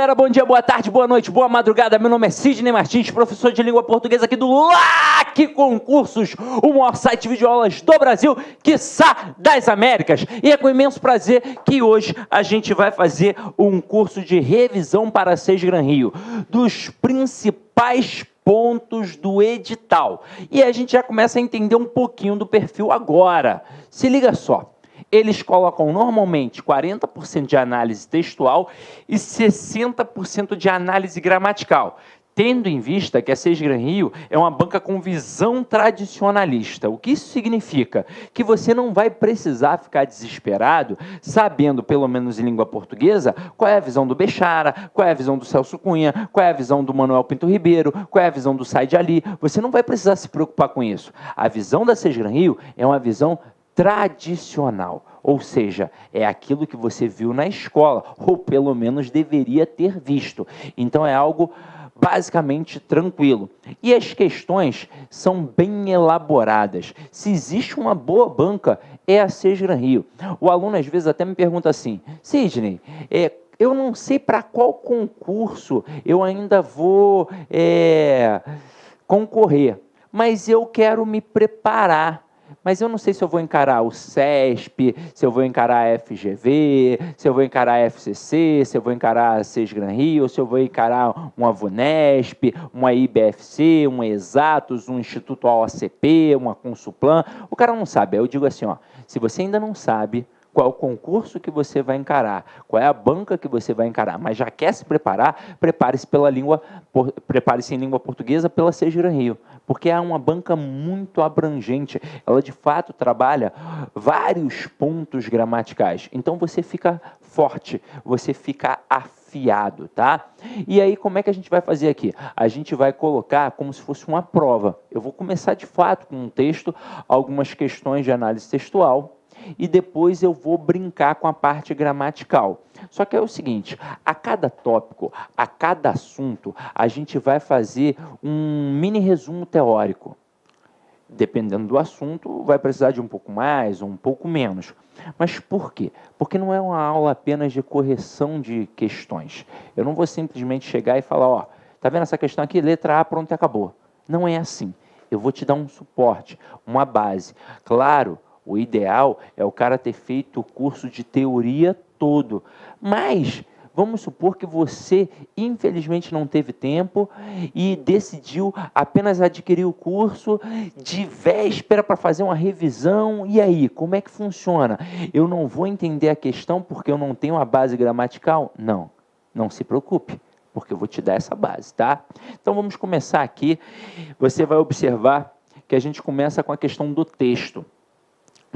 galera, bom dia, boa tarde, boa noite, boa madrugada. Meu nome é Sidney Martins, professor de língua portuguesa aqui do LAC Concursos, o maior site de videoaulas do Brasil, quiçá das Américas. E é com imenso prazer que hoje a gente vai fazer um curso de revisão para Sesgran Rio, dos principais pontos do edital. E a gente já começa a entender um pouquinho do perfil agora. Se liga só. Eles colocam normalmente 40% de análise textual e 60% de análise gramatical, tendo em vista que a Sesgran Rio é uma banca com visão tradicionalista. O que isso significa? Que você não vai precisar ficar desesperado, sabendo, pelo menos em língua portuguesa, qual é a visão do Bechara, qual é a visão do Celso Cunha, qual é a visão do Manuel Pinto Ribeiro, qual é a visão do Said Ali. Você não vai precisar se preocupar com isso. A visão da Sesgran Rio é uma visão tradicional, ou seja, é aquilo que você viu na escola, ou pelo menos deveria ter visto. Então é algo basicamente tranquilo. E as questões são bem elaboradas. Se existe uma boa banca, é a Sesgran Rio. O aluno às vezes até me pergunta assim: Sidney, eu não sei para qual concurso eu ainda vou concorrer, mas eu quero me preparar. Mas eu não sei se eu vou encarar o CESP, se eu vou encarar a FGV, se eu vou encarar a FCC, se eu vou encarar a Sesgran Rio, se eu vou encarar uma VUNESP, uma IBFC, um Exatos, um Instituto OACP, uma Consulplan. O cara não sabe. Aí eu digo assim, ó, se você ainda não sabe qual é o concurso que você vai encarar, qual é a banca que você vai encarar, mas já quer se preparar, prepare-se em língua portuguesa pela Sesgran Rio, porque é uma banca muito abrangente, ela de fato trabalha vários pontos gramaticais, então você fica forte, você fica afiado, tá? E aí como é que a gente vai fazer aqui? A gente vai colocar como se fosse uma prova. Eu vou começar de fato com um texto, algumas questões de análise textual, e depois eu vou brincar com a parte gramatical. Só que é o seguinte, a cada tópico, a cada assunto, a gente vai fazer um mini resumo teórico. Dependendo do assunto, vai precisar de um pouco mais ou um pouco menos. Mas por quê? Porque não é uma aula apenas de correção de questões. Eu não vou simplesmente chegar e falar, ó, tá vendo essa questão aqui? Letra A, pronto, acabou. Não é assim. Eu vou te dar um suporte, uma base. Claro, o ideal é o cara ter feito o curso de teoria todo. Mas vamos supor que você, infelizmente, não teve tempo e decidiu apenas adquirir o curso de véspera para fazer uma revisão. E aí, como é que funciona? Eu não vou entender a questão porque eu não tenho a base gramatical? Não, não se preocupe, porque eu vou te dar essa base, tá? Então vamos começar aqui. Você vai observar que a gente começa com a questão do texto.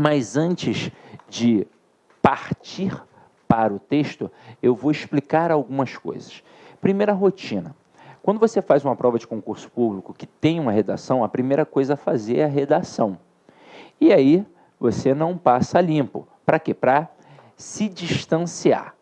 Mas antes de partir para o texto, eu vou explicar algumas coisas. Primeira rotina. Quando você faz uma prova de concurso público que tem uma redação, a primeira coisa a fazer é a redação. E aí você não passa limpo. Para quê? Para se distanciar.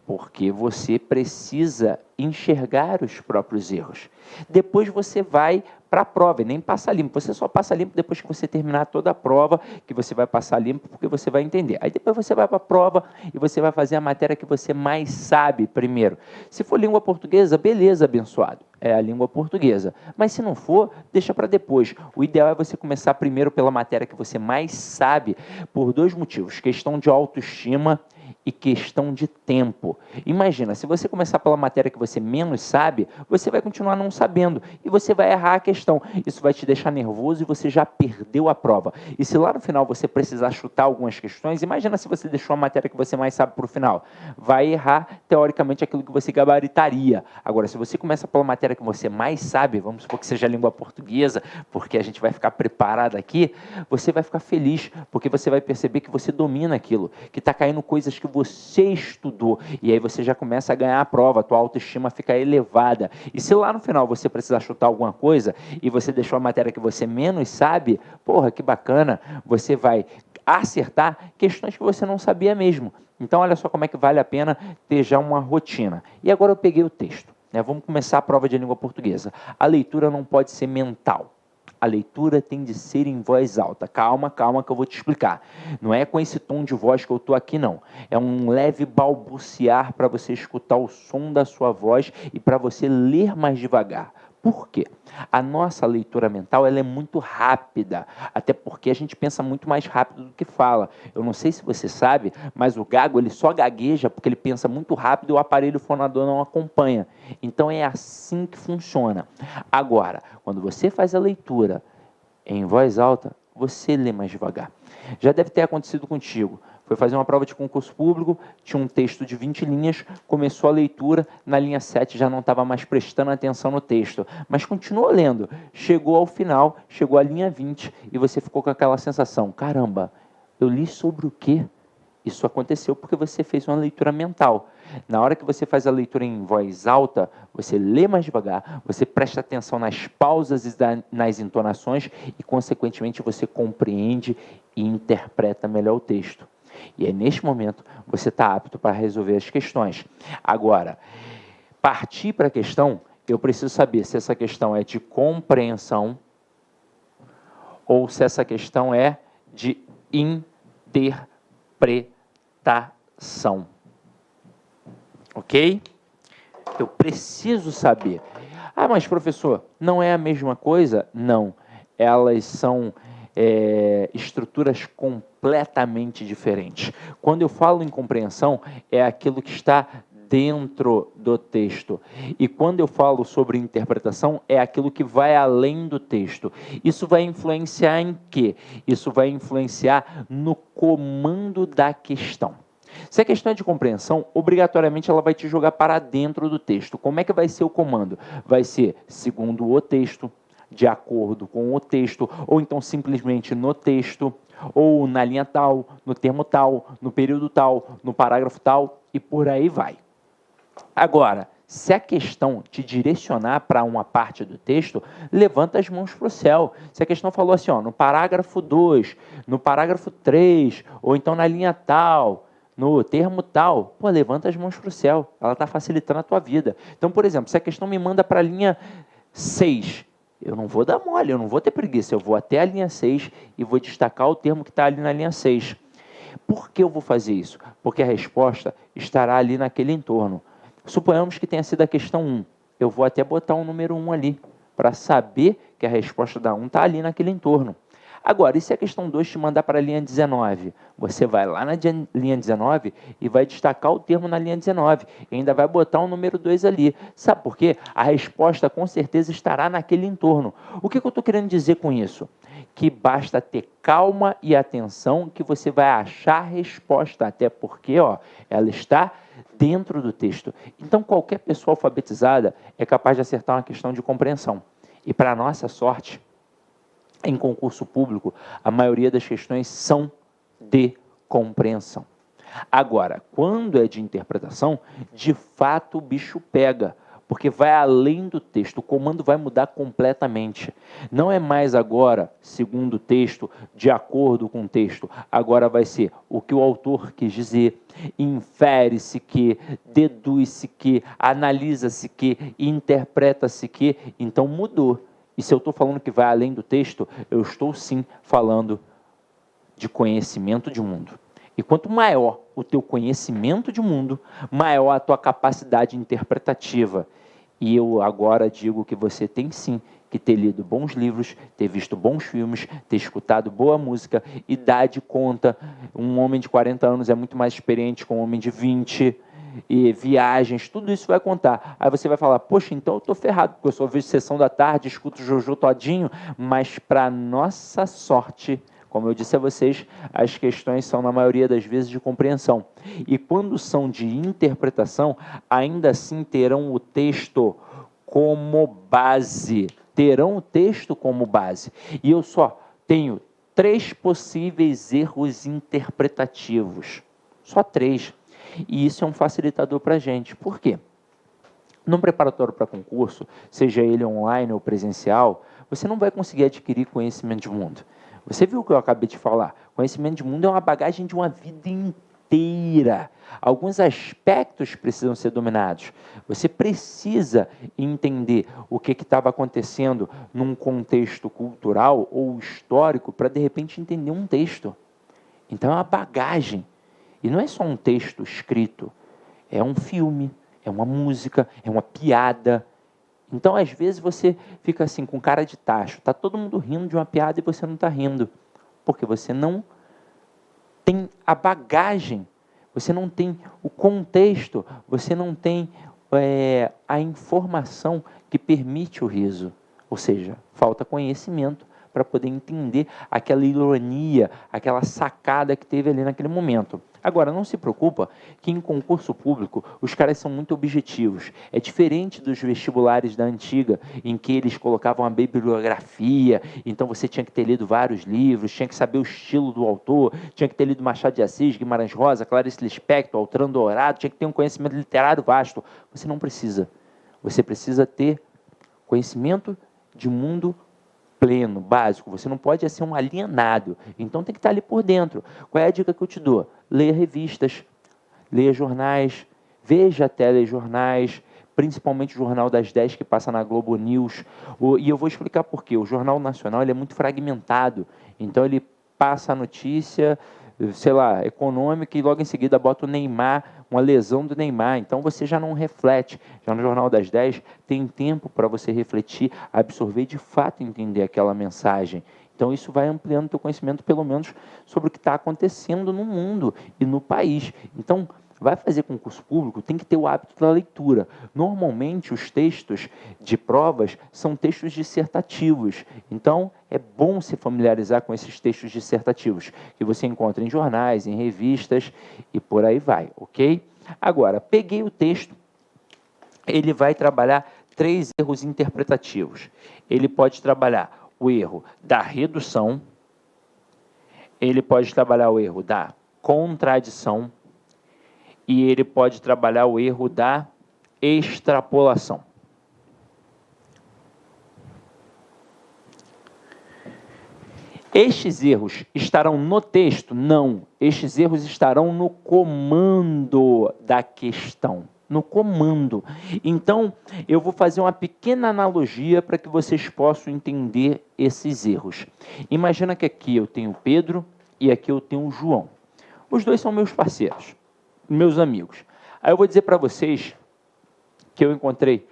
Porque você precisa enxergar os próprios erros. Depois você vai para a prova e nem passa limpo. Você só passa limpo depois que você terminar toda a prova, que você vai passar limpo porque você vai entender. Aí depois você vai para a prova e você vai fazer a matéria que você mais sabe primeiro. Se for língua portuguesa, beleza, abençoado. É a língua portuguesa. Mas se não for, deixa para depois. O ideal é você começar primeiro pela matéria que você mais sabe, por dois motivos. Questão de autoestima e questão de tempo. Imagina, se você começar pela matéria que você menos sabe, você vai continuar não sabendo e você vai errar a questão. Isso vai te deixar nervoso e você já perdeu a prova. E se lá no final você precisar chutar algumas questões, imagina se você deixou a matéria que você mais sabe para o final. Vai errar, teoricamente, aquilo que você gabaritaria. Agora, se você começa pela matéria que você mais sabe, vamos supor que seja a língua portuguesa, porque a gente vai ficar preparado aqui, você vai ficar feliz, porque você vai perceber que você domina aquilo, que está caindo coisas que você estudou, e aí você já começa a ganhar a prova, a tua autoestima fica elevada. E se lá no final você precisar chutar alguma coisa, e você deixou a matéria que você menos sabe, porra, que bacana, você vai acertar questões que você não sabia mesmo. Então olha só como é que vale a pena ter já uma rotina. E agora eu peguei o texto, né? Vamos começar a prova de língua portuguesa. A leitura não pode ser mental. A leitura tem de ser em voz alta. Calma, calma que eu vou te explicar. Não é com esse tom de voz que eu estou aqui, não. É um leve balbuciar para você escutar o som da sua voz e para você ler mais devagar. Por quê? A nossa leitura mental ela é muito rápida, até porque a gente pensa muito mais rápido do que fala. Eu não sei se você sabe, mas o gago ele só gagueja porque ele pensa muito rápido e o aparelho fonador não acompanha. Então é assim que funciona. Agora, quando você faz a leitura em voz alta, você lê mais devagar. Já deve ter acontecido contigo. Foi fazer uma prova de concurso público, tinha um texto de 20 linhas, começou a leitura, na linha 7 já não estava mais prestando atenção no texto, mas continuou lendo. Chegou ao final, chegou à linha 20 e você ficou com aquela sensação, caramba, eu li sobre o quê? Isso aconteceu porque você fez uma leitura mental. Na hora que você faz a leitura em voz alta, você lê mais devagar, você presta atenção nas pausas e nas entonações e, consequentemente, você compreende e interpreta melhor o texto. E é neste momento você está apto para resolver as questões. Agora, partir para a questão, eu preciso saber se essa questão é de compreensão ou se essa questão é de interpretação. Ok? Eu preciso saber. Ah, mas professor, não é a mesma coisa? Não. Elas são estruturas completamente diferentes. Quando eu falo em compreensão, é aquilo que está dentro do texto. E quando eu falo sobre interpretação, é aquilo que vai além do texto. Isso vai influenciar em quê? Isso vai influenciar no comando da questão. Se a questão é de compreensão, obrigatoriamente ela vai te jogar para dentro do texto. Como é que vai ser o comando? Vai ser segundo o texto, de acordo com o texto, ou então simplesmente no texto, ou na linha tal, no termo tal, no período tal, no parágrafo tal, e por aí vai. Agora, se a questão te direcionar para uma parte do texto, levanta as mãos para o céu. Se a questão falou assim, ó, no parágrafo 2, no parágrafo 3, ou então na linha tal, no termo tal, pô, levanta as mãos para o céu. Ela está facilitando a tua vida. Então, por exemplo, se a questão me manda para a linha 6, eu não vou dar mole, eu não vou ter preguiça, eu vou até a linha 6 e vou destacar o termo que está ali na linha 6. Por que eu vou fazer isso? Porque a resposta estará ali naquele entorno. Suponhamos que tenha sido a questão 1. Eu vou até botar o número 1 ali, para saber que a resposta da 1 está ali naquele entorno. Agora, e se a questão 2 te mandar para a linha 19? Você vai lá na linha 19 e vai destacar o termo na linha 19. E ainda vai botar o número 2 ali. Sabe por quê? A resposta com certeza estará naquele entorno. O que eu estou querendo dizer com isso? Que basta ter calma e atenção que você vai achar a resposta. Até porque ela está dentro do texto. Então, qualquer pessoa alfabetizada é capaz de acertar uma questão de compreensão. E, para nossa sorte, em concurso público, a maioria das questões são de compreensão. Agora, quando é de interpretação, de fato o bicho pega, porque vai além do texto, o comando vai mudar completamente. Não é mais agora, segundo o texto, de acordo com o texto. Agora vai ser o que o autor quis dizer, infere-se que, deduz-se que, analisa-se que, interpreta-se que, então mudou. E se eu estou falando que vai além do texto, eu estou sim falando de conhecimento de mundo. E quanto maior o teu conhecimento de mundo, maior a tua capacidade interpretativa. E eu agora digo que você tem sim que ter lido bons livros, ter visto bons filmes, ter escutado boa música, idade conta. Um homem de 40 anos é muito mais experiente que um homem de 20, e viagens, tudo isso vai contar. Aí você vai falar, poxa, então eu estou ferrado, porque eu só vejo Sessão da Tarde, escuto Jojo todinho, mas para nossa sorte, como eu disse a vocês, as questões são na maioria das vezes de compreensão. E quando são de interpretação, ainda assim terão o texto como base. Terão o texto como base. E eu só tenho 3 possíveis erros interpretativos. Só 3. E isso é um facilitador para a gente. Por quê? No preparatório para concurso, seja ele online ou presencial, você não vai conseguir adquirir conhecimento de mundo. Você viu o que eu acabei de falar? Conhecimento de mundo é uma bagagem de uma vida inteira. Alguns aspectos precisam ser dominados. Você precisa entender o que estava acontecendo num contexto cultural ou histórico para, de repente, entender um texto. Então, é uma bagagem. E não é só um texto escrito. É um filme, é uma música, é uma piada. Então, às vezes, você fica assim, com cara de tacho. Está todo mundo rindo de uma piada e você não está rindo. Porque você não tem a bagagem, você não tem o contexto, você não tem a informação que permite o riso. Ou seja, falta conhecimento para poder entender aquela ironia, aquela sacada que teve ali naquele momento. Agora, não se preocupa que em concurso público os caras são muito objetivos. É diferente dos vestibulares da antiga, em que eles colocavam a bibliografia, então você tinha que ter lido vários livros, tinha que saber o estilo do autor, tinha que ter lido Machado de Assis, Guimarães Rosa, Clarice Lispector, Altran Dourado, tinha que ter um conhecimento literário vasto. Você não precisa. Você precisa ter conhecimento de mundo pleno, básico. Você não pode ser um alienado. Então tem que estar ali por dentro. Qual é a dica que eu te dou? Leia revistas, leia jornais, veja telejornais, principalmente o Jornal das 10 que passa na Globo News. E eu vou explicar por quê. O Jornal Nacional ele é muito fragmentado. Então ele passa a notícia, sei lá, econômica e logo em seguida bota o Neymar, uma lesão do Neymar. Então você já não reflete. Já no Jornal das 10 tem tempo para você refletir, absorver e de fato entender aquela mensagem. Então isso vai ampliando o teu conhecimento, pelo menos, sobre o que está acontecendo no mundo e no país. Então, vai fazer concurso público, tem que ter o hábito da leitura. Normalmente, os textos de provas são textos dissertativos. Então, é bom se familiarizar com esses textos dissertativos, que você encontra em jornais, em revistas e por aí vai, ok? Agora, peguei o texto, ele vai trabalhar 3 erros interpretativos. Ele pode trabalhar o erro da redução, ele pode trabalhar o erro da contradição e ele pode trabalhar o erro da extrapolação. Estes erros estarão no texto? Não. Estes erros estarão no comando da questão. No comando. Então, eu vou fazer uma pequena analogia para que vocês possam entender esses erros. Imagina que aqui eu tenho Pedro e aqui eu tenho o João. Os dois são meus parceiros, meus amigos. Aí eu vou dizer para vocês que eu encontrei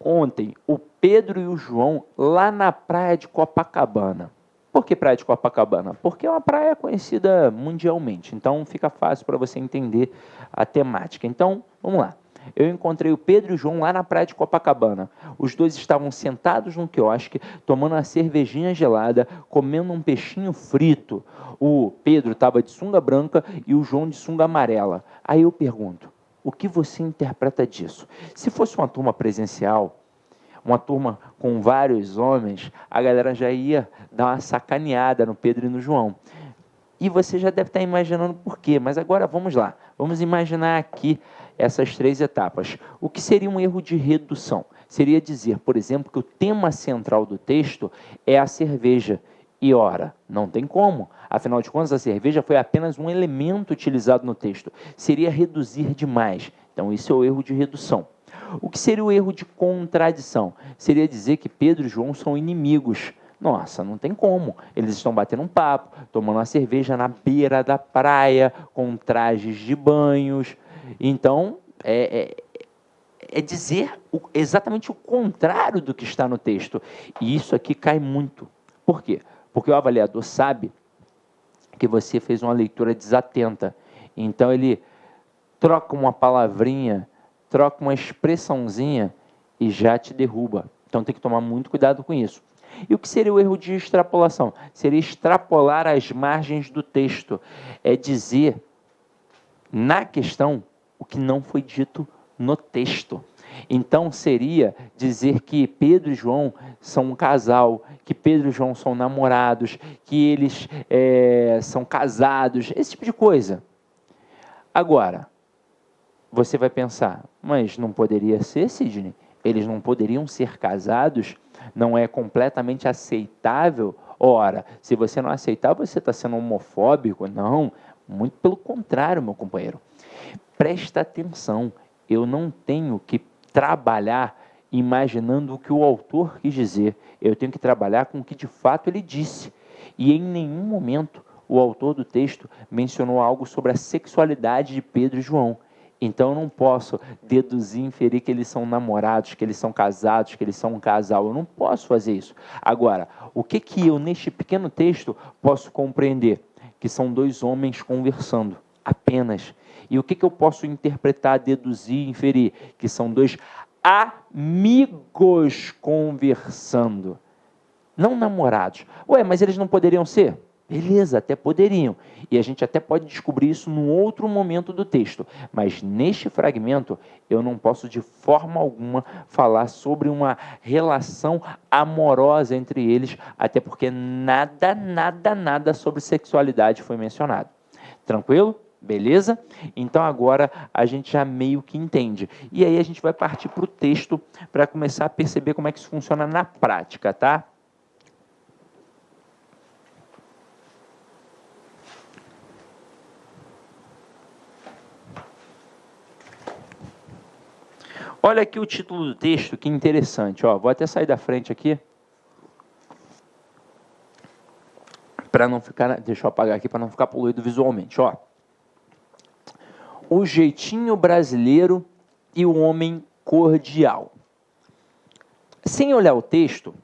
ontem o Pedro e o João lá na praia de Copacabana. Por que praia de Copacabana? Porque é uma praia conhecida mundialmente, então fica fácil para você entender a temática. Então, vamos lá. Eu encontrei o Pedro e o João lá na praia de Copacabana. Os dois estavam sentados num quiosque, tomando uma cervejinha gelada, comendo um peixinho frito. O Pedro estava de sunga branca e o João de sunga amarela. Aí eu pergunto, o que você interpreta disso? Se fosse uma turma presencial, uma turma com vários homens, a galera já ia dar uma sacaneada no Pedro e no João. E você já deve estar imaginando por quê, mas agora vamos lá. Vamos imaginar aqui essas 3 etapas. O que seria um erro de redução? Seria dizer, por exemplo, que o tema central do texto é a cerveja. E ora, não tem como. Afinal de contas, a cerveja foi apenas um elemento utilizado no texto. Seria reduzir demais. Então, isso é o erro de redução. O que seria o erro de contradição? Seria dizer que Pedro e João são inimigos. Nossa, não tem como. Eles estão batendo um papo, tomando uma cerveja na beira da praia, com trajes de banhos. Então, é dizer exatamente o contrário do que está no texto. E isso aqui cai muito. Por quê? Porque o avaliador sabe que você fez uma leitura desatenta. Então, ele troca uma palavrinha, troca uma expressãozinha e já te derruba. Então, tem que tomar muito cuidado com isso. E o que seria o erro de extrapolação? Seria extrapolar as margens do texto. É dizer, na questão, o que não foi dito no texto. Então, seria dizer que Pedro e João são um casal, que Pedro e João são namorados, que eles são casados, esse tipo de coisa. Agora, você vai pensar, mas não poderia ser, Sidney? Eles não poderiam ser casados? Não é completamente aceitável? Ora, se você não aceitar, você está sendo homofóbico? Não, Muito pelo contrário, meu companheiro. Presta atenção, eu não tenho que trabalhar imaginando o que o autor quis dizer, eu tenho que trabalhar com o que de fato ele disse. E em nenhum momento o autor do texto mencionou algo sobre a sexualidade de Pedro e João. Então eu não posso deduzir, inferir que eles são namorados, que eles são casados, que eles são um casal. Eu não posso fazer isso. Agora, o que eu neste pequeno texto posso compreender? Que são dois homens conversando, apenas. E o que eu posso interpretar, deduzir, inferir? Que são dois amigos conversando, não namorados. Ué, mas eles não poderiam ser? Beleza, até poderiam. E a gente até pode descobrir isso num outro momento do texto. Mas neste fragmento, eu não posso de forma alguma falar sobre uma relação amorosa entre eles, até porque nada sobre sexualidade foi mencionado. Tranquilo? Beleza? Então agora a gente já meio que entende. E aí a gente vai partir para o texto para começar a perceber como é que isso funciona na prática, tá? Olha aqui o título do texto, que interessante. Ó, vou até sair da frente aqui. Para não ficar... Deixa eu apagar aqui para não ficar poluído visualmente. Ó. O jeitinho brasileiro e o homem cordial. Sem olhar o texto,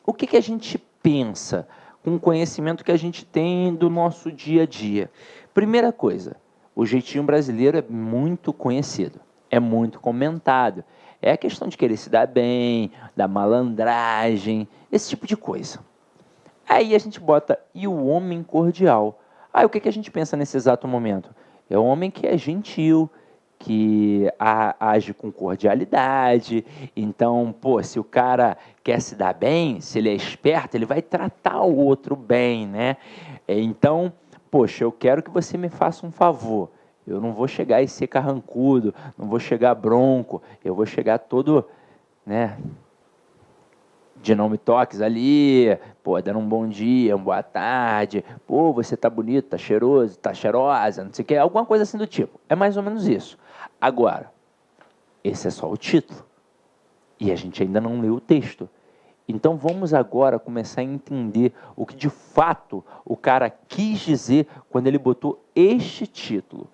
o que a gente pensa com o conhecimento que a gente tem do nosso dia a dia? Primeira coisa, o jeitinho brasileiro é muito conhecido. É muito comentado. É a questão de querer se dar bem, da malandragem, esse tipo de coisa. Aí a gente bota, e o homem cordial? Aí o que a gente pensa nesse exato momento? É um homem que é gentil, que age com cordialidade. Então, se o cara quer se dar bem, se ele é esperto, ele vai tratar o outro bem, né? Então, poxa, eu quero que você me faça um favor. Eu não vou chegar e ser carrancudo, não vou chegar bronco, eu vou chegar todo, né, de não me toques ali, dando um bom dia, uma boa tarde, você tá bonito, tá cheiroso, tá cheirosa, não sei o que, alguma coisa assim do tipo. É mais ou menos isso. Agora, esse é só o título. E a gente ainda não leu o texto. Então vamos agora começar a entender o que de fato o cara quis dizer quando ele botou este título.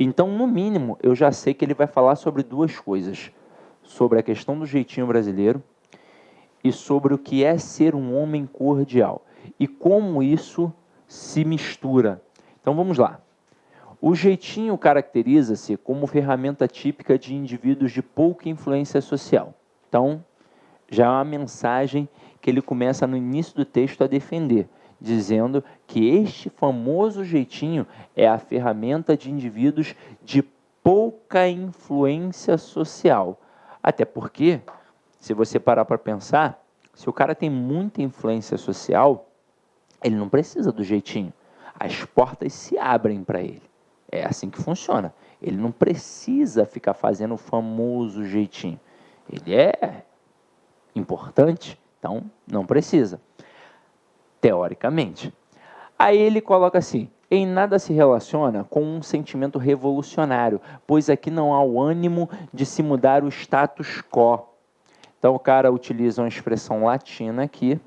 Então, no mínimo, eu já sei que ele vai falar sobre duas coisas. Sobre a questão do jeitinho brasileiro e sobre o que é ser um homem cordial. E como isso se mistura. Então, vamos lá. O jeitinho caracteriza-se como ferramenta típica de indivíduos de pouca influência social. Então, já é uma mensagem que ele começa no início do texto a defender, dizendo que este famoso jeitinho é a ferramenta de indivíduos de pouca influência social. Até porque, se você parar para pensar, se o cara tem muita influência social, ele não precisa do jeitinho. As portas se abrem para ele. É assim que funciona. Ele não precisa ficar fazendo o famoso jeitinho. Ele é importante, então não precisa. Teoricamente. Aí ele coloca assim: em nada se relaciona com um sentimento revolucionário, pois aqui não há o ânimo de se mudar o status quo. Então o cara utiliza uma expressão latina aqui,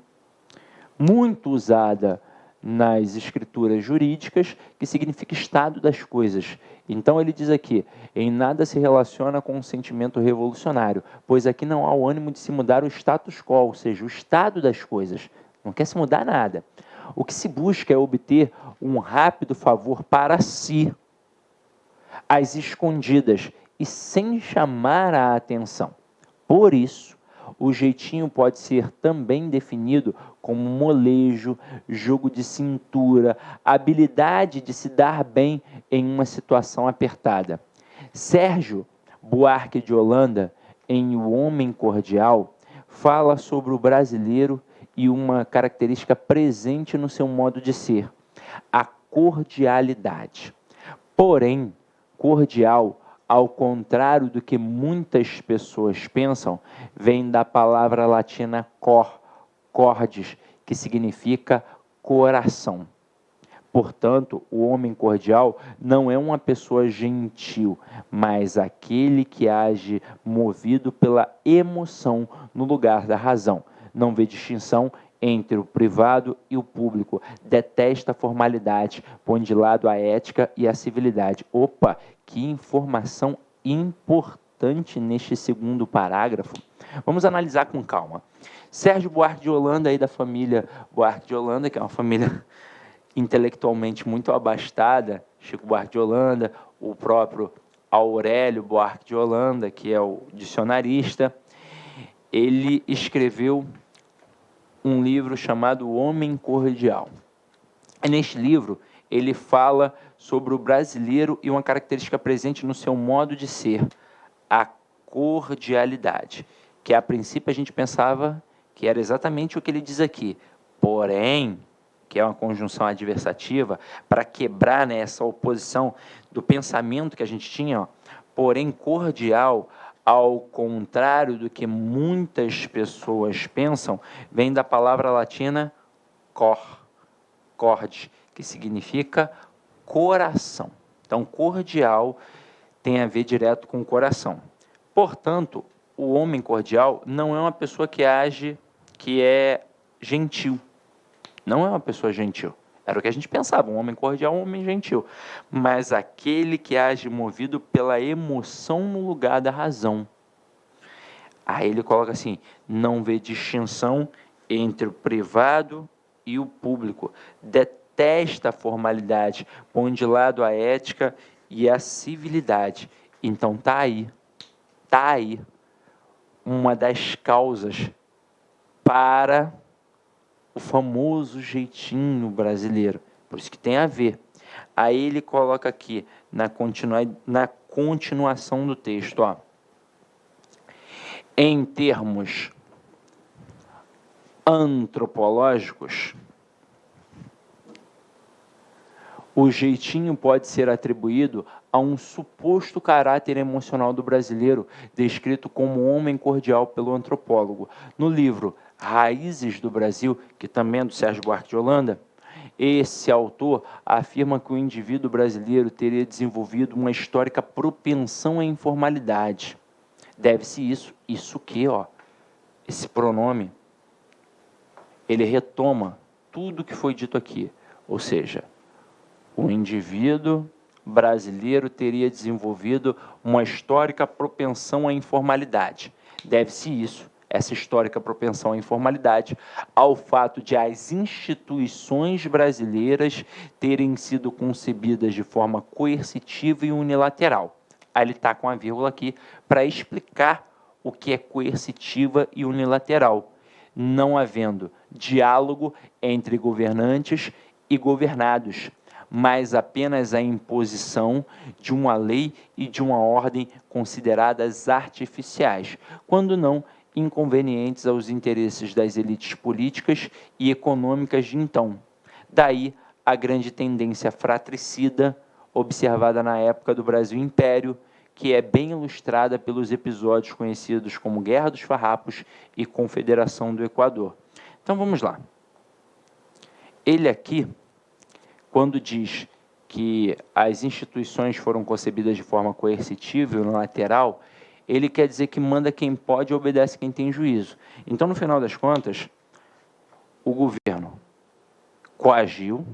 muito usada nas escrituras jurídicas, que significa estado das coisas. Então ele diz aqui: em nada se relaciona com um sentimento revolucionário, pois aqui não há o ânimo de se mudar o status quo, ou seja, o estado das coisas. Não quer se mudar nada. O que se busca é obter um rápido favor para si, às escondidas e sem chamar a atenção. Por isso, o jeitinho pode ser também definido como molejo, jogo de cintura, habilidade de se dar bem em uma situação apertada. Sérgio Buarque de Holanda, em O Homem Cordial, fala sobre o brasileiro e uma característica presente no seu modo de ser, a cordialidade. Porém, cordial, ao contrário do que muitas pessoas pensam, vem da palavra latina cordis, que significa coração. Portanto, o homem cordial não é uma pessoa gentil, mas aquele que age movido pela emoção no lugar da razão. Não vê distinção entre o privado e o público. Detesta a formalidade, põe de lado a ética e a civilidade. Opa, que informação importante neste segundo parágrafo. Vamos analisar com calma. Sérgio Buarque de Holanda, aí da família Buarque de Holanda, que é uma família intelectualmente muito abastada, Chico Buarque de Holanda, o próprio Aurélio Buarque de Holanda, que é o dicionarista, ele escreveu um livro chamado O Homem Cordial. E neste livro, ele fala sobre o brasileiro e uma característica presente no seu modo de ser, a cordialidade, que a princípio a gente pensava que era exatamente o que ele diz aqui, porém, que é uma conjunção adversativa, para quebrar, né, essa oposição do pensamento que a gente tinha, ó, porém cordial, ao contrário do que muitas pessoas pensam, vem da palavra latina corde, que significa coração. Então, cordial tem a ver direto com o coração. Portanto, o homem cordial não é uma pessoa que age, que é gentil. Não é uma pessoa gentil. Era o que a gente pensava, um homem cordial, um homem gentil. Mas aquele que age movido pela emoção no lugar da razão. Aí ele coloca assim, não vê distinção entre o privado e o público. Detesta a formalidade, põe de lado a ética e a civilidade. Então tá aí uma das causas para o famoso jeitinho brasileiro. Por isso que tem a ver. Aí ele coloca aqui, na continuação do texto, ó, em termos antropológicos, o jeitinho pode ser atribuído a um suposto caráter emocional do brasileiro, descrito como homem cordial pelo antropólogo. No livro Raízes do Brasil, que também é do Sérgio Buarque de Holanda, esse autor afirma que o indivíduo brasileiro teria desenvolvido uma histórica propensão à informalidade. Deve-se isso que, ó, esse pronome, ele retoma tudo que foi dito aqui, ou seja, o indivíduo brasileiro teria desenvolvido uma histórica propensão à informalidade. Deve-se essa histórica propensão à informalidade, ao fato de as instituições brasileiras terem sido concebidas de forma coercitiva e unilateral. Aí ele está com a vírgula aqui para explicar o que é coercitiva e unilateral, não havendo diálogo entre governantes e governados, mas apenas a imposição de uma lei e de uma ordem consideradas artificiais, quando não inconvenientes aos interesses das elites políticas e econômicas de então. Daí a grande tendência fratricida observada na época do Brasil Império, que é bem ilustrada pelos episódios conhecidos como Guerra dos Farrapos e Confederação do Equador. Então vamos lá. Ele aqui, quando diz que as instituições foram concebidas de forma coercitiva e unilateral, ele quer dizer que manda quem pode e obedece quem tem juízo. Então, no final das contas, o governo coagiu,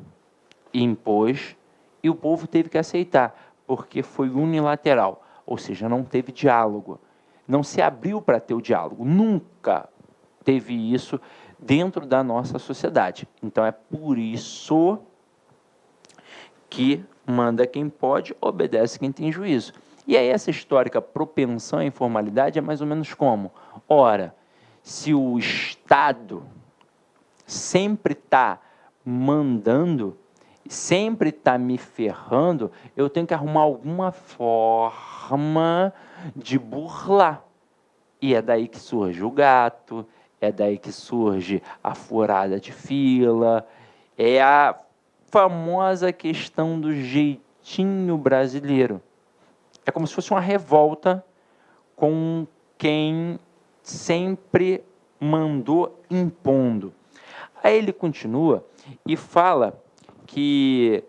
impôs, e o povo teve que aceitar, porque foi unilateral, ou seja, não teve diálogo. Não se abriu para ter o diálogo. Nunca teve isso dentro da nossa sociedade. Então, é por isso que manda quem pode, obedece quem tem juízo. E aí essa histórica propensão à informalidade é mais ou menos como? Ora, se o Estado sempre está mandando, sempre está me ferrando, eu tenho que arrumar alguma forma de burlar. E é daí que surge o gato, é daí que surge a furada de fila, é a famosa questão do jeitinho brasileiro. É como se fosse uma revolta com quem sempre mandou impondo. Aí ele continua e fala que,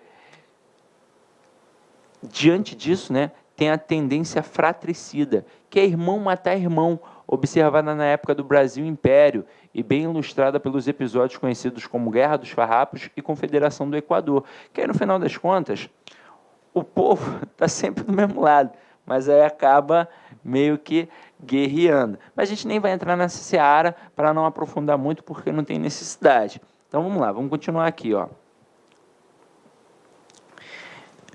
diante disso, né, tem a tendência fratricida, que é irmão matar irmão, observada na época do Brasil Império e bem ilustrada pelos episódios conhecidos como Guerra dos Farrapos e Confederação do Equador, que aí, no final das contas, o povo está sempre do mesmo lado, mas aí acaba meio que guerreando. Mas a gente nem vai entrar nessa seara para não aprofundar muito, porque não tem necessidade. Então vamos lá, vamos continuar aqui, ó.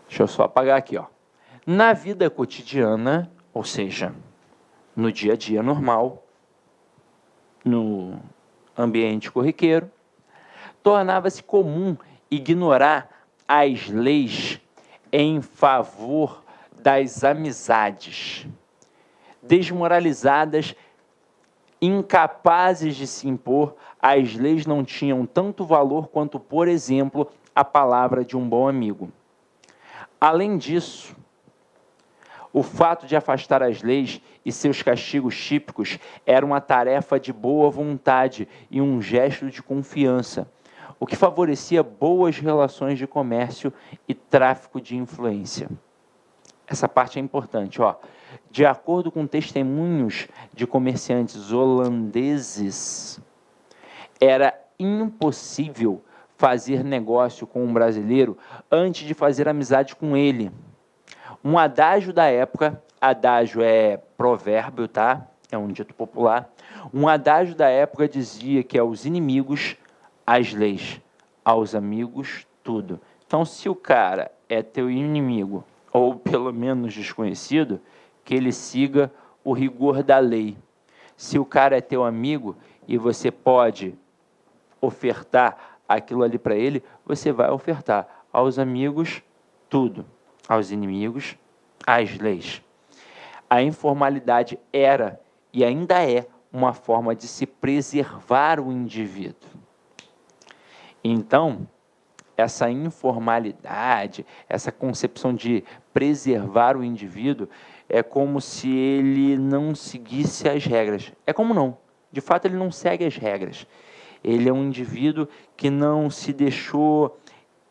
Deixa eu só apagar aqui, ó. Na vida cotidiana, ou seja, no dia a dia normal, no ambiente corriqueiro, tornava-se comum ignorar as leis em favor das amizades, desmoralizadas, incapazes de se impor, as leis não tinham tanto valor quanto, por exemplo, a palavra de um bom amigo. Além disso, o fato de afastar as leis e seus castigos típicos era uma tarefa de boa vontade e um gesto de confiança, o que favorecia boas relações de comércio e tráfico de influência. Essa parte é importante, ó. De acordo com testemunhos de comerciantes holandeses, era impossível fazer negócio com um brasileiro antes de fazer amizade com ele. Um adágio da época, adágio é provérbio, tá? É um dito popular. Um adágio da época dizia que aos inimigos, as leis, aos amigos, tudo. Então, se o cara é teu inimigo, ou pelo menos desconhecido, que ele siga o rigor da lei. Se o cara é teu amigo e você pode ofertar aquilo ali para ele, você vai ofertar aos amigos tudo, aos inimigos as leis. A informalidade era e ainda é uma forma de se preservar o indivíduo. Então, essa informalidade, essa concepção de preservar o indivíduo, é como se ele não seguisse as regras. É como não. De fato, ele não segue as regras. Ele é um indivíduo que não se deixou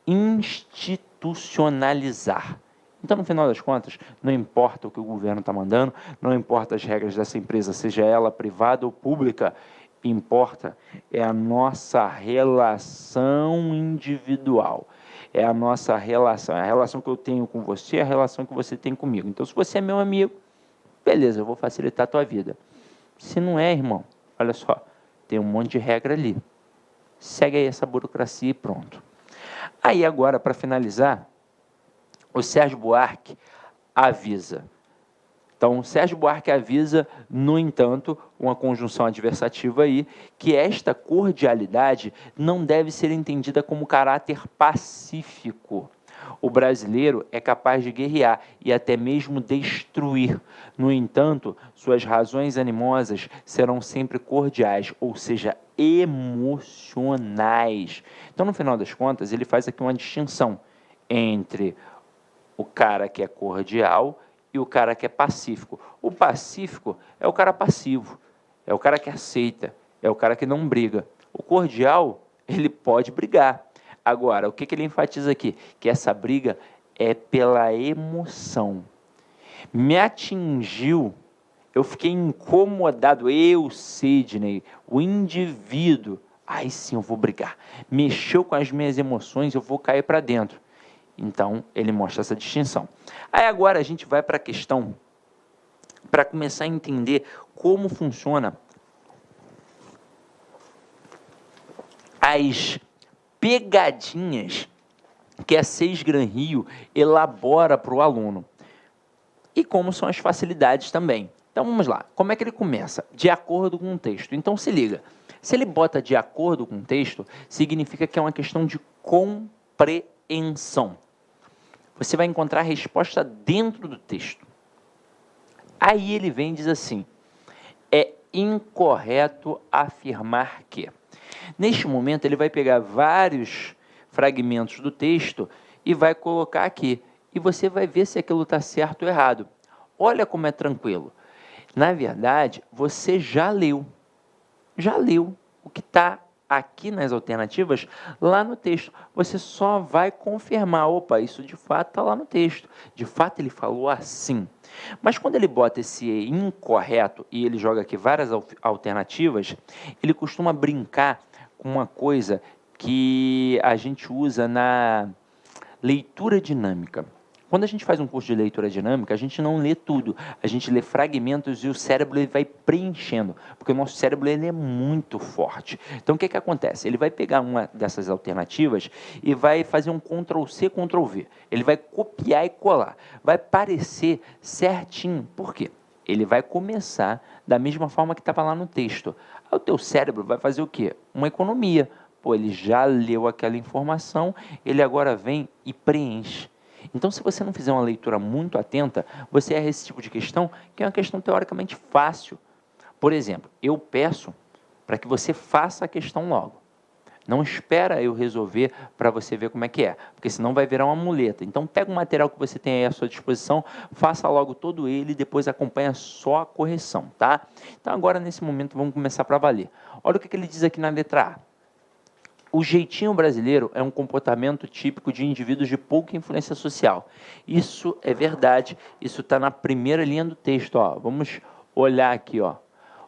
institucionalizar. Então, no final das contas, não importa o que o governo está mandando, não importa as regras dessa empresa, seja ela privada ou pública, importa é a nossa relação individual. É a nossa relação, é a relação que eu tenho com você, é a relação que você tem comigo. Então, se você é meu amigo, beleza, eu vou facilitar a tua vida. Se não é, irmão, olha só, tem um monte de regra ali. Segue aí essa burocracia e pronto. Aí agora, para finalizar, o Sérgio Buarque avisa. Então, Sérgio Buarque avisa, no entanto, uma conjunção adversativa aí, que esta cordialidade não deve ser entendida como caráter pacífico. O brasileiro é capaz de guerrear e até mesmo destruir. No entanto, suas razões animosas serão sempre cordiais, ou seja, emocionais. Então, no final das contas, ele faz aqui uma distinção entre o cara que é cordial e o cara que é pacífico. O pacífico é o cara passivo, é o cara que aceita, é o cara que não briga. O cordial, ele pode brigar. Agora, o que ele enfatiza aqui? Que essa briga é pela emoção. Me atingiu, eu fiquei incomodado, eu, Sidney, o indivíduo, aí sim eu vou brigar. Mexeu com as minhas emoções, eu vou cair para dentro. Então, ele mostra essa distinção. Aí agora a gente vai para a questão, para começar a entender como funciona as pegadinhas que a Seisgram Rio elabora para o aluno. E como são as facilidades também. Então, vamos lá. Como é que ele começa? De acordo com o texto. Então, se liga. Se ele bota de acordo com o texto, significa que é uma questão de compreensão. Você vai encontrar a resposta dentro do texto. Aí ele vem e diz assim, é incorreto afirmar que. Neste momento, ele vai pegar vários fragmentos do texto e vai colocar aqui. E você vai ver se aquilo está certo ou errado. Olha como é tranquilo. Na verdade, você já leu o que está aqui nas alternativas, lá no texto. Você só vai confirmar, opa, isso de fato está lá no texto. De fato ele falou assim. Mas quando ele bota esse incorreto e ele joga aqui várias alternativas, ele costuma brincar com uma coisa que a gente usa na leitura dinâmica. Quando a gente faz um curso de leitura dinâmica, a gente não lê tudo, a gente lê fragmentos e o cérebro ele vai preenchendo, porque o nosso cérebro ele é muito forte. Então o que acontece? Ele vai pegar uma dessas alternativas e vai fazer um Ctrl+C, Ctrl+V. Ele vai copiar e colar. Vai parecer certinho. Por quê? Ele vai começar da mesma forma que estava lá no texto. Aí o teu cérebro vai fazer o quê? Uma economia. Pô, ele já leu aquela informação, ele agora vem e preenche. Então, se você não fizer uma leitura muito atenta, você erra esse tipo de questão, que é uma questão teoricamente fácil. Por exemplo, eu peço para que você faça a questão logo. Não espera eu resolver para você ver como é que é, porque senão vai virar uma muleta. Então, pega o material que você tem aí à sua disposição, faça logo todo ele e depois acompanha só a correção, tá? Então, agora, nesse momento, vamos começar para valer. Olha o que ele diz aqui na letra A. O jeitinho brasileiro é um comportamento típico de indivíduos de pouca influência social. Isso é verdade, isso está na primeira linha do texto. Ó. Vamos olhar aqui. Ó.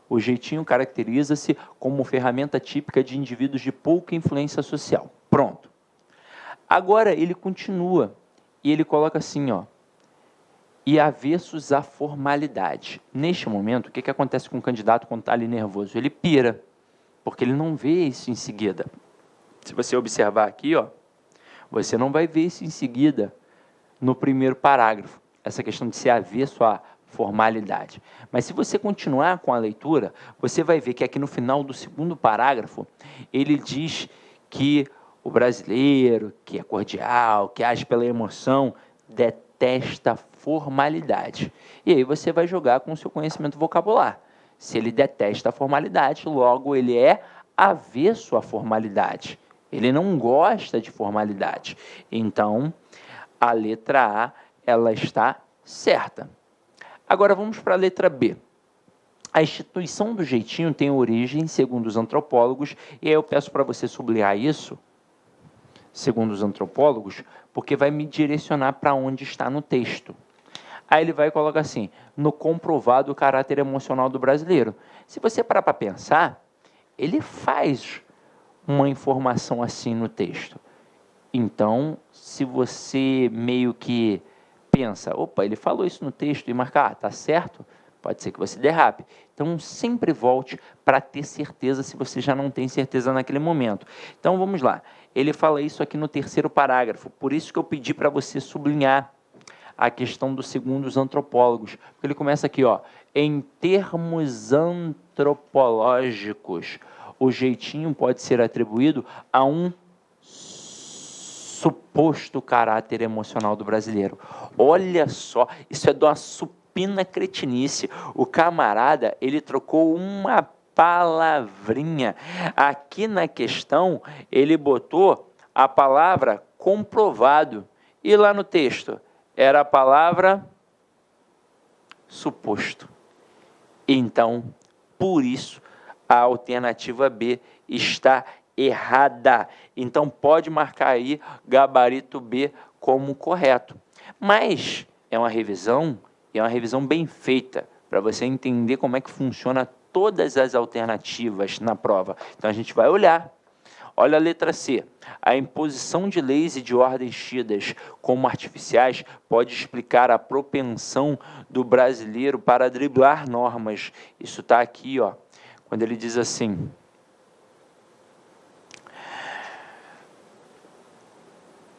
O jeitinho caracteriza-se como ferramenta típica de indivíduos de pouca influência social. Pronto. Agora ele continua e ele coloca assim, ó, e avessos à formalidade. Neste momento, o que acontece com o candidato quando está ali nervoso? Ele pira, porque ele não vê isso em seguida. Se você observar aqui, ó, você não vai ver isso em seguida no primeiro parágrafo, essa questão de ser avesso à formalidade. Mas se você continuar com a leitura, você vai ver que aqui no final do segundo parágrafo, ele diz que o brasileiro, que é cordial, que age pela emoção, detesta formalidade. E aí você vai jogar com o seu conhecimento vocabular. Se ele detesta a formalidade, logo ele é avesso à formalidade. Ele não gosta de formalidade. Então, a letra A, ela está certa. Agora, vamos para a letra B. A instituição do jeitinho tem origem, segundo os antropólogos, e aí eu peço para você sublinhar isso, segundo os antropólogos, porque vai me direcionar para onde está no texto. Aí ele vai e coloca assim, no comprovado caráter emocional do brasileiro. Se você parar para pensar, ele faz uma informação assim no texto. Então, se você meio que pensa, opa, ele falou isso no texto e marca, tá certo, pode ser que você derrape. Então, sempre volte para ter certeza se você já não tem certeza naquele momento. Então, vamos lá. Ele fala isso aqui no terceiro parágrafo, por isso que eu pedi para você sublinhar a questão do segundo os antropólogos. Porque ele começa aqui, ó, em termos antropológicos, o jeitinho pode ser atribuído a um suposto caráter emocional do brasileiro. Olha só, isso é de uma supina cretinice. O camarada, ele trocou uma palavrinha. Aqui na questão, ele botou a palavra comprovado. E lá no texto, era a palavra suposto. Então, por isso, a alternativa B está errada. Então, pode marcar aí gabarito B como correto. Mas é uma revisão, e é uma revisão bem feita, para você entender como é que funciona todas as alternativas na prova. Então, a gente vai olhar. Olha a letra C. A imposição de leis e de ordens tidas como artificiais pode explicar a propensão do brasileiro para driblar normas. Isso está aqui, ó. Quando ele diz assim,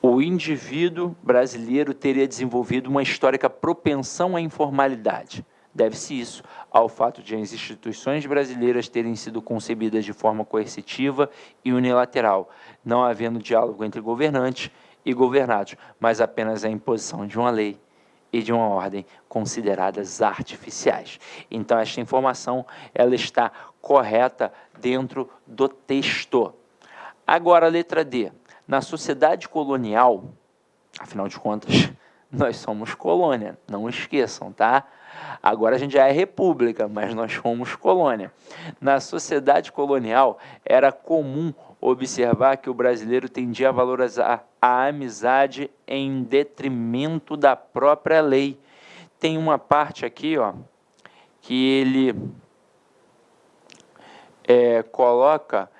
o indivíduo brasileiro teria desenvolvido uma histórica propensão à informalidade. Deve-se isso ao fato de as instituições brasileiras terem sido concebidas de forma coercitiva e unilateral, não havendo diálogo entre governantes e governados, mas apenas a imposição de uma lei e de uma ordem consideradas artificiais. Então, esta informação ela está correta dentro do texto. Agora, a letra D. Na sociedade colonial, afinal de contas, nós somos colônia, não esqueçam, tá? Agora a gente já é república, mas nós fomos colônia. Na sociedade colonial, era comum observar que o brasileiro tendia a valorizar a amizade em detrimento da própria lei. Tem uma parte aqui, ó, que ele coloca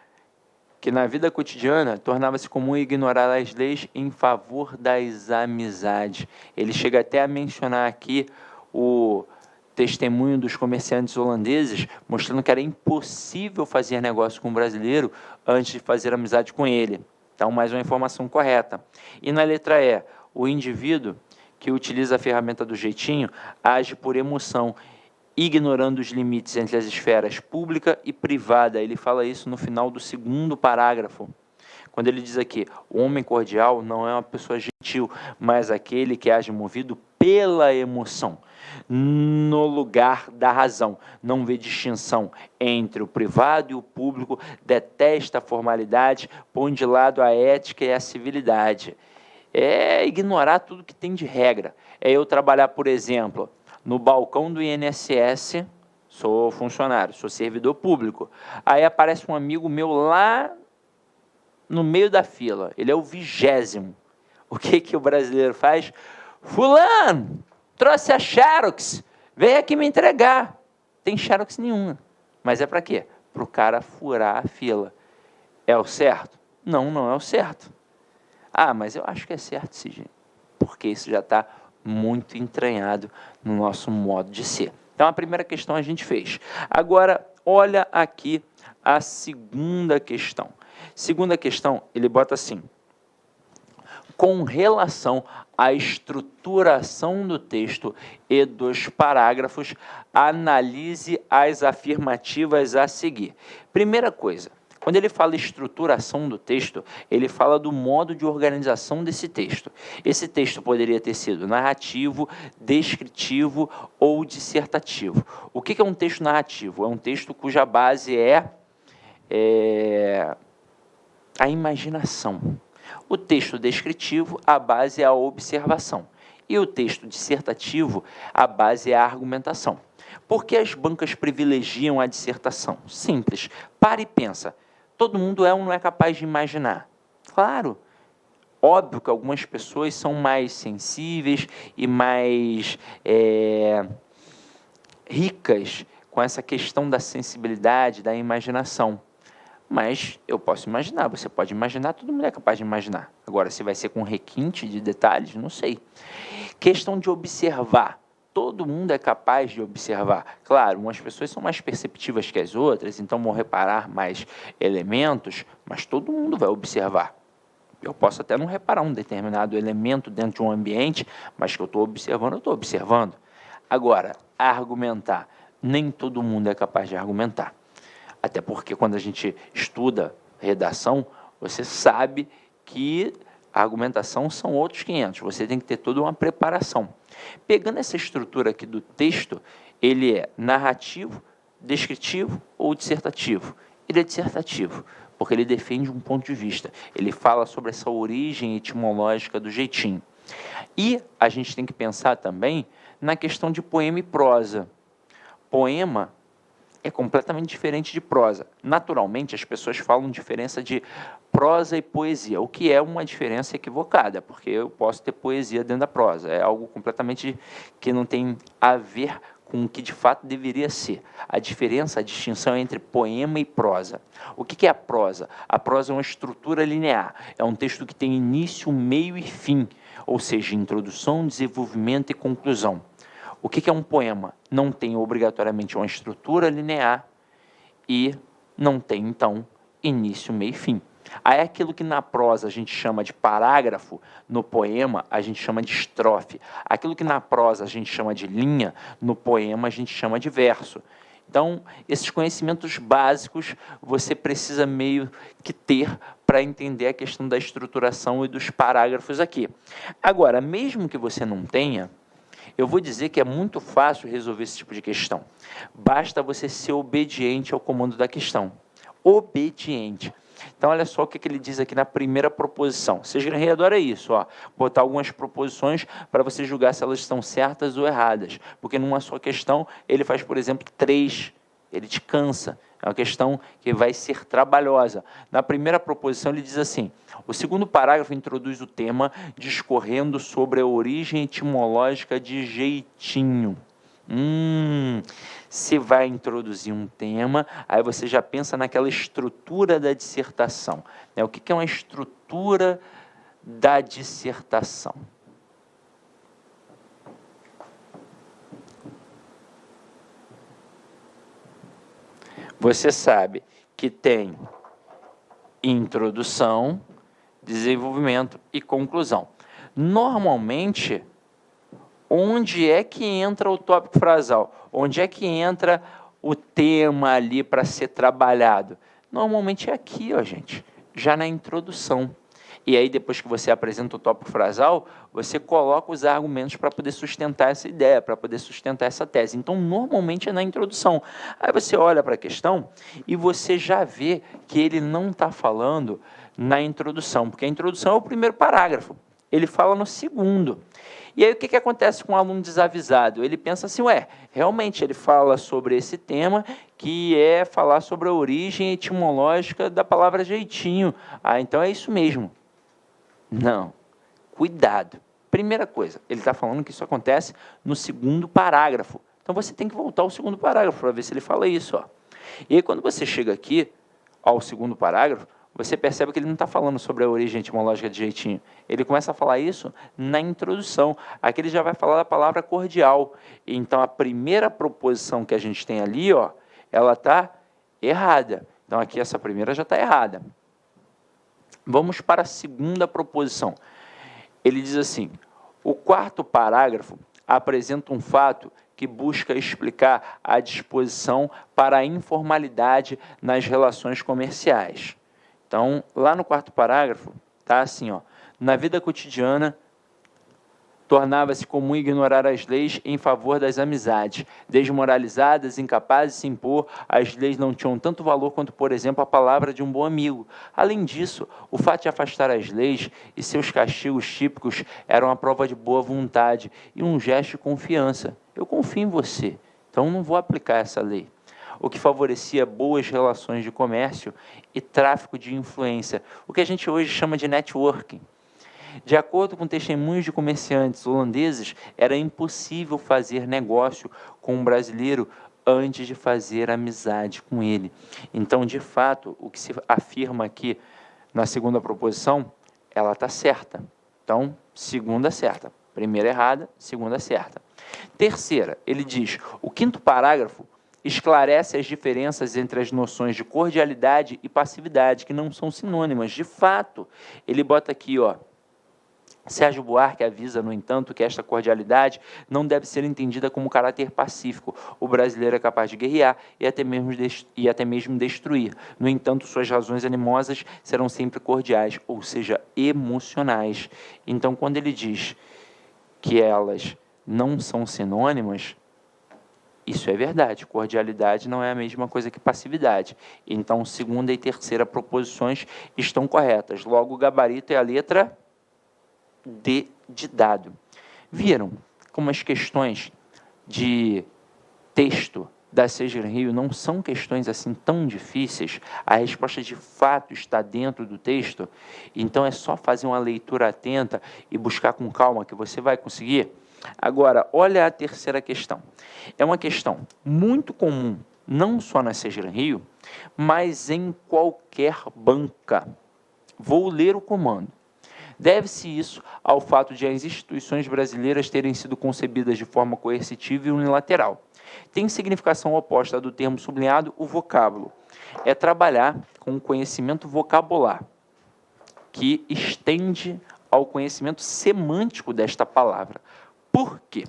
que na vida cotidiana tornava-se comum ignorar as leis em favor das amizades. Ele chega até a mencionar aqui o testemunho dos comerciantes holandeses, mostrando que era impossível fazer negócio com um brasileiro antes de fazer amizade com ele. Então, mais uma informação correta. E na letra E, o indivíduo que utiliza a ferramenta do jeitinho age por emoção, ignorando os limites entre as esferas pública e privada. Ele fala isso no final do segundo parágrafo, quando ele diz aqui: o homem cordial não é uma pessoa gentil, mas aquele que age movido pela emoção, no lugar da razão. Não vê distinção entre o privado e o público, detesta a formalidade, põe de lado a ética e a civilidade. É ignorar tudo que tem de regra. É eu trabalhar, por exemplo, no balcão do INSS, sou funcionário, sou servidor público. Aí aparece um amigo meu lá no meio da fila, ele é o 20º. O que o brasileiro faz? Fulano, trouxe a Xerox, veio aqui me entregar. Tem Xerox nenhuma. Mas é para quê? Para o cara furar a fila. É o certo? Não, não é o certo. Ah, mas eu acho que é certo, sim, porque isso já está muito entranhado no nosso modo de ser. Então, a primeira questão a gente fez. Agora, olha aqui a segunda questão. Segunda questão, ele bota assim: com relação à estruturação do texto e dos parágrafos, analise as afirmativas a seguir. Primeira coisa, quando ele fala estruturação do texto, ele fala do modo de organização desse texto. Esse texto poderia ter sido narrativo, descritivo ou dissertativo. O que é um texto narrativo? É um texto cuja base é a imaginação. O texto descritivo, a base é a observação. E o texto dissertativo, a base é a argumentação. Por que as bancas privilegiam a dissertação? Simples. Para e pensa. Todo mundo é ou não é capaz de imaginar? Claro. Óbvio que algumas pessoas são mais sensíveis e mais ricas com essa questão da sensibilidade, da imaginação. Mas eu posso imaginar, você pode imaginar, todo mundo é capaz de imaginar. Agora, se vai ser com requinte de detalhes, não sei. Questão de observar. Todo mundo é capaz de observar. Claro, umas pessoas são mais perceptivas que as outras, então vão reparar mais elementos, mas todo mundo vai observar. Eu posso até não reparar um determinado elemento dentro de um ambiente, mas que eu estou observando, eu estou observando. Agora, argumentar. Nem todo mundo é capaz de argumentar. Até porque quando a gente estuda redação, você sabe que a argumentação são outros 500. Você tem que ter toda uma preparação. Pegando essa estrutura aqui do texto, ele é narrativo, descritivo ou dissertativo? Ele é dissertativo, porque ele defende um ponto de vista. Ele fala sobre essa origem etimológica do jeitinho. E a gente tem que pensar também na questão de poema e prosa. Poema é completamente diferente de prosa. Naturalmente, as pessoas falam diferença de prosa e poesia, o que é uma diferença equivocada, porque eu posso ter poesia dentro da prosa. É algo completamente que não tem a ver com o que de fato deveria ser. A diferença, a distinção é entre poema e prosa. O que é a prosa? A prosa é uma estrutura linear. É um texto que tem início, meio e fim, ou seja, introdução, desenvolvimento e conclusão. O que é um poema? Não tem obrigatoriamente uma estrutura linear e não tem, então, início, meio e fim. Aí aquilo que na prosa a gente chama de parágrafo, no poema a gente chama de estrofe. Aquilo que na prosa a gente chama de linha, no poema a gente chama de verso. Então, esses conhecimentos básicos você precisa meio que ter para entender a questão da estruturação e dos parágrafos aqui. Agora, mesmo que você não tenha, eu vou dizer que é muito fácil resolver esse tipo de questão. Basta você ser obediente ao comando da questão. Obediente. Então, olha só o que ele diz aqui na primeira proposição. Sejam adora isso, ó, botar algumas proposições para você julgar se elas estão certas ou erradas. Porque numa só questão, ele faz, por exemplo, 3. Ele te cansa. É uma questão que vai ser trabalhosa. Na primeira proposição, ele diz assim: o segundo parágrafo introduz o tema discorrendo sobre a origem etimológica de jeitinho. Você vai introduzir um tema, aí você já pensa naquela estrutura da dissertação. O que é uma estrutura da dissertação? Você sabe que tem introdução, desenvolvimento e conclusão. Normalmente, onde é que entra o tópico frasal? Onde é que entra o tema ali para ser trabalhado? Normalmente é aqui, ó, gente, já na introdução. E aí, depois que você apresenta o tópico frasal, você coloca os argumentos para poder sustentar essa ideia, para poder sustentar essa tese. Então, normalmente é na introdução. Aí você olha para a questão e você já vê que ele não está falando na introdução, porque a introdução é o primeiro parágrafo. Ele fala no segundo. E aí o que acontece com o aluno desavisado? Ele pensa assim, realmente ele fala sobre esse tema, que é falar sobre a origem etimológica da palavra jeitinho. Então é isso mesmo. Não. Cuidado. Primeira coisa, ele está falando que isso acontece no segundo parágrafo. Então você tem que voltar ao segundo parágrafo para ver se ele fala isso. Ó. E aí quando você chega aqui ao segundo parágrafo, você percebe que ele não está falando sobre a origem etimológica de jeitinho. Ele começa a falar isso na introdução. Aqui ele já vai falar da palavra cordial. Então, a primeira proposição que a gente tem ali, ó, ela está errada. Então, aqui essa primeira já está errada. Vamos para a segunda proposição. Ele diz assim: o quarto parágrafo apresenta um fato que busca explicar a disposição para a informalidade nas relações comerciais. Então, lá no quarto parágrafo, está assim, ó, na vida cotidiana, tornava-se comum ignorar as leis em favor das amizades. Desmoralizadas, incapazes de se impor, as leis não tinham tanto valor quanto, por exemplo, a palavra de um bom amigo. Além disso, o fato de afastar as leis e seus castigos típicos eram uma prova de boa vontade e um gesto de confiança. Eu confio em você, então não vou aplicar essa lei. O que favorecia boas relações de comércio e tráfico de influência, o que a gente hoje chama de networking. De acordo com testemunhos de comerciantes holandeses, era impossível fazer negócio com um brasileiro antes de fazer amizade com ele. Então, de fato, o que se afirma aqui na segunda proposição, ela está certa. Então, segunda certa. Primeira errada, segunda certa. Terceira, ele diz, o quinto parágrafo esclarece as diferenças entre as noções de cordialidade e passividade, que não são sinônimas. De fato, ele bota aqui, ó, Sérgio Buarque avisa, no entanto, que esta cordialidade não deve ser entendida como caráter pacífico. O brasileiro é capaz de guerrear e até mesmo destruir. No entanto, suas razões animosas serão sempre cordiais, ou seja, emocionais. Então, quando ele diz que elas não são sinônimas, isso é verdade. Cordialidade não é a mesma coisa que passividade. Então, segunda e terceira proposições estão corretas. Logo, o gabarito é a letra D de dado. Viram como as questões de texto da Seja Rio não são questões assim tão difíceis? A resposta de fato está dentro do texto? Então, é só fazer uma leitura atenta e buscar com calma que você vai conseguir. Agora, olha a terceira questão. É uma questão muito comum, não só na Seja Rio, mas em qualquer banca. Vou ler o comando. Deve-se isso ao fato de as instituições brasileiras terem sido concebidas de forma coercitiva e unilateral. Tem significação oposta do termo sublinhado, o vocábulo. É trabalhar com o conhecimento vocabular, que estende ao conhecimento semântico desta palavra. Por quê?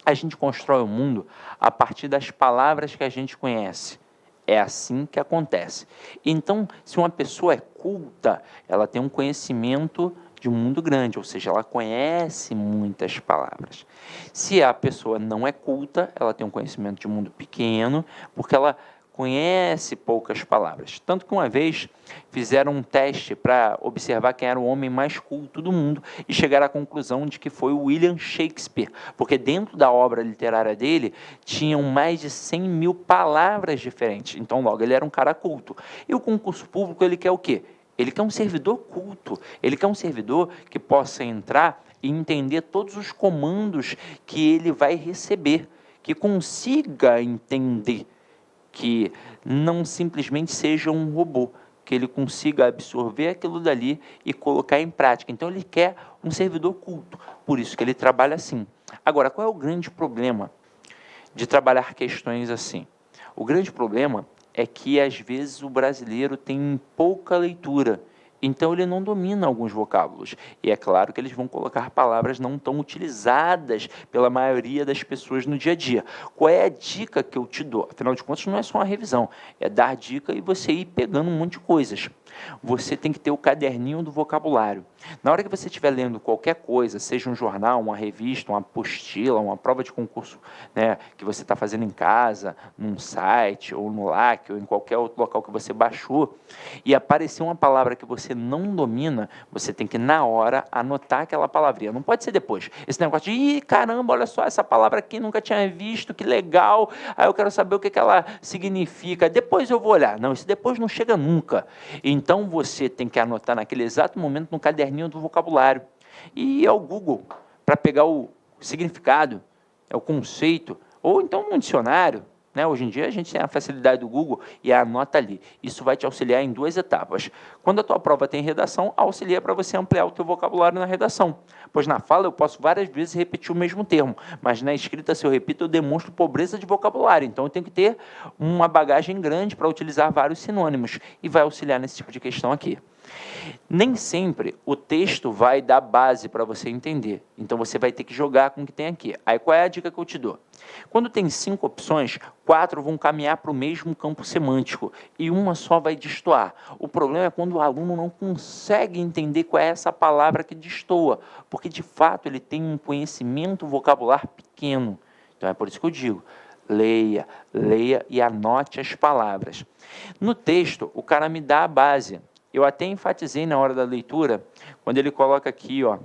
A gente constrói o mundo a partir das palavras que a gente conhece. É assim que acontece. Então, se uma pessoa é culta, ela tem um conhecimento de um mundo grande, ou seja, ela conhece muitas palavras. Se a pessoa não é culta, ela tem um conhecimento de um mundo pequeno, porque ela conhece poucas palavras. Tanto que uma vez fizeram um teste para observar quem era o homem mais culto do mundo e chegaram à conclusão de que foi o William Shakespeare, porque dentro da obra literária dele tinham mais de 100 mil palavras diferentes. Então, logo, ele era um cara culto. E o concurso público, ele quer o quê? Ele quer um servidor culto, ele quer um servidor que possa entrar e entender todos os comandos que ele vai receber, que consiga entender, que não simplesmente seja um robô, que ele consiga absorver aquilo dali e colocar em prática. Então ele quer um servidor culto, por isso que ele trabalha assim. Agora, qual é o grande problema de trabalhar questões assim? O grande problema é que às vezes o brasileiro tem pouca leitura, então ele não domina alguns vocábulos. E é claro que eles vão colocar palavras não tão utilizadas pela maioria das pessoas no dia a dia. Qual é a dica que eu te dou? Afinal de contas, não é só uma revisão, é dar dica e você ir pegando um monte de coisas. Você tem que ter o caderninho do vocabulário. Na hora que você estiver lendo qualquer coisa, seja um jornal, uma revista, uma apostila, uma prova de concurso, né, que você está fazendo em casa, num site, ou no LAC, ou em qualquer outro local que você baixou, e aparecer uma palavra que você não domina, você tem que, na hora, anotar aquela palavrinha. Não pode ser depois. Esse negócio de, ih, caramba, olha só, essa palavra aqui nunca tinha visto, que legal, aí eu quero saber o que ela significa, depois eu vou olhar. Não, isso depois não chega nunca. Então, você tem que anotar naquele exato momento no caderninho do vocabulário e ir ao Google para pegar o significado, o conceito, ou então no dicionário, né? Hoje em dia a gente tem a facilidade do Google e anota ali. Isso vai te auxiliar em 2 etapas. Quando a tua prova tem redação, auxilia para você ampliar o teu vocabulário na redação. Pois na fala eu posso várias vezes repetir o mesmo termo, mas na escrita, se eu repito, eu demonstro pobreza de vocabulário. Então eu tenho que ter uma bagagem grande para utilizar vários sinônimos e vai auxiliar nesse tipo de questão aqui. Nem sempre o texto vai dar base para você entender, então você vai ter que jogar com o que tem aqui. Aí qual é a dica que eu te dou? Quando tem 5 opções, 4 vão caminhar para o mesmo campo semântico e uma só vai destoar. O problema é quando o aluno não consegue entender qual é essa palavra que destoa, porque de fato ele tem um conhecimento vocabular pequeno. Então é por isso que eu digo, leia, leia e anote as palavras. No texto, o cara me dá a base. Eu até enfatizei na hora da leitura, quando ele coloca aqui, ó,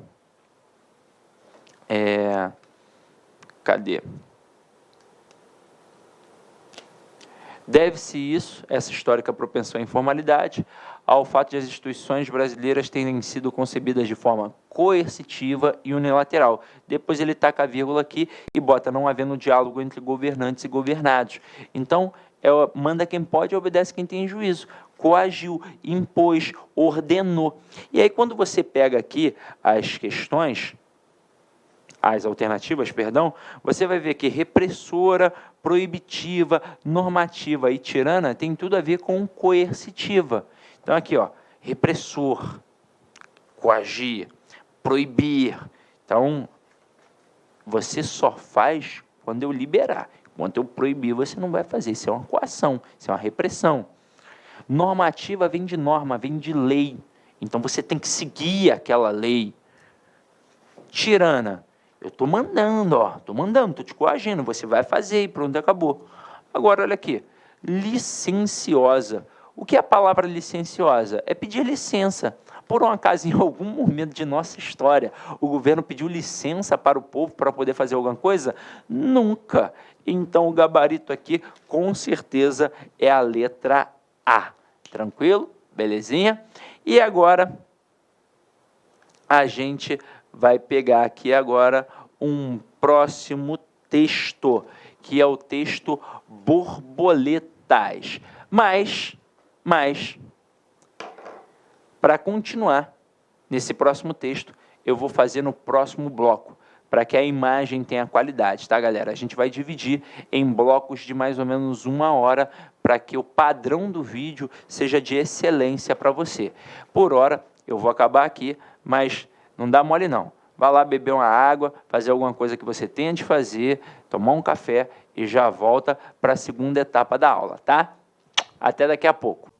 cadê? Deve-se isso, essa histórica propensão à informalidade, ao fato de as instituições brasileiras terem sido concebidas de forma coercitiva e unilateral. Depois ele taca a vírgula aqui e bota não havendo diálogo entre governantes e governados. Então, manda quem pode e obedece quem tem juízo. Coagiu, impôs, ordenou. E aí, quando você pega aqui as questões, as alternativas, perdão, você vai ver que repressora, proibitiva, normativa e tirana tem tudo a ver com coercitiva. Então, aqui, ó, repressor, coagir, proibir. Então, você só faz quando eu liberar. Quando eu proibir, você não vai fazer. Isso é uma coação, isso é uma repressão. Normativa vem de norma, vem de lei. Então, você tem que seguir aquela lei. Tirana, eu estou mandando, estou te coagindo, você vai fazer e pronto, acabou. Agora, olha aqui, licenciosa. O que é a palavra licenciosa? É pedir licença. Por um acaso, em algum momento de nossa história, o governo pediu licença para o povo para poder fazer alguma coisa? Nunca. Então, o gabarito aqui, com certeza, é a letra A. Tranquilo? Belezinha? E agora, a gente vai pegar aqui agora um próximo texto, que é o texto Borboletas. Mas para continuar nesse próximo texto, eu vou fazer no próximo bloco, para que a imagem tenha qualidade, tá, galera? A gente vai dividir em blocos de mais ou menos 1 hora, para que o padrão do vídeo seja de excelência para você. Por hora, eu vou acabar aqui, mas não dá mole não. Vai lá beber uma água, fazer alguma coisa que você tenha de fazer, tomar um café e já volta para a segunda etapa da aula, tá? Até daqui a pouco.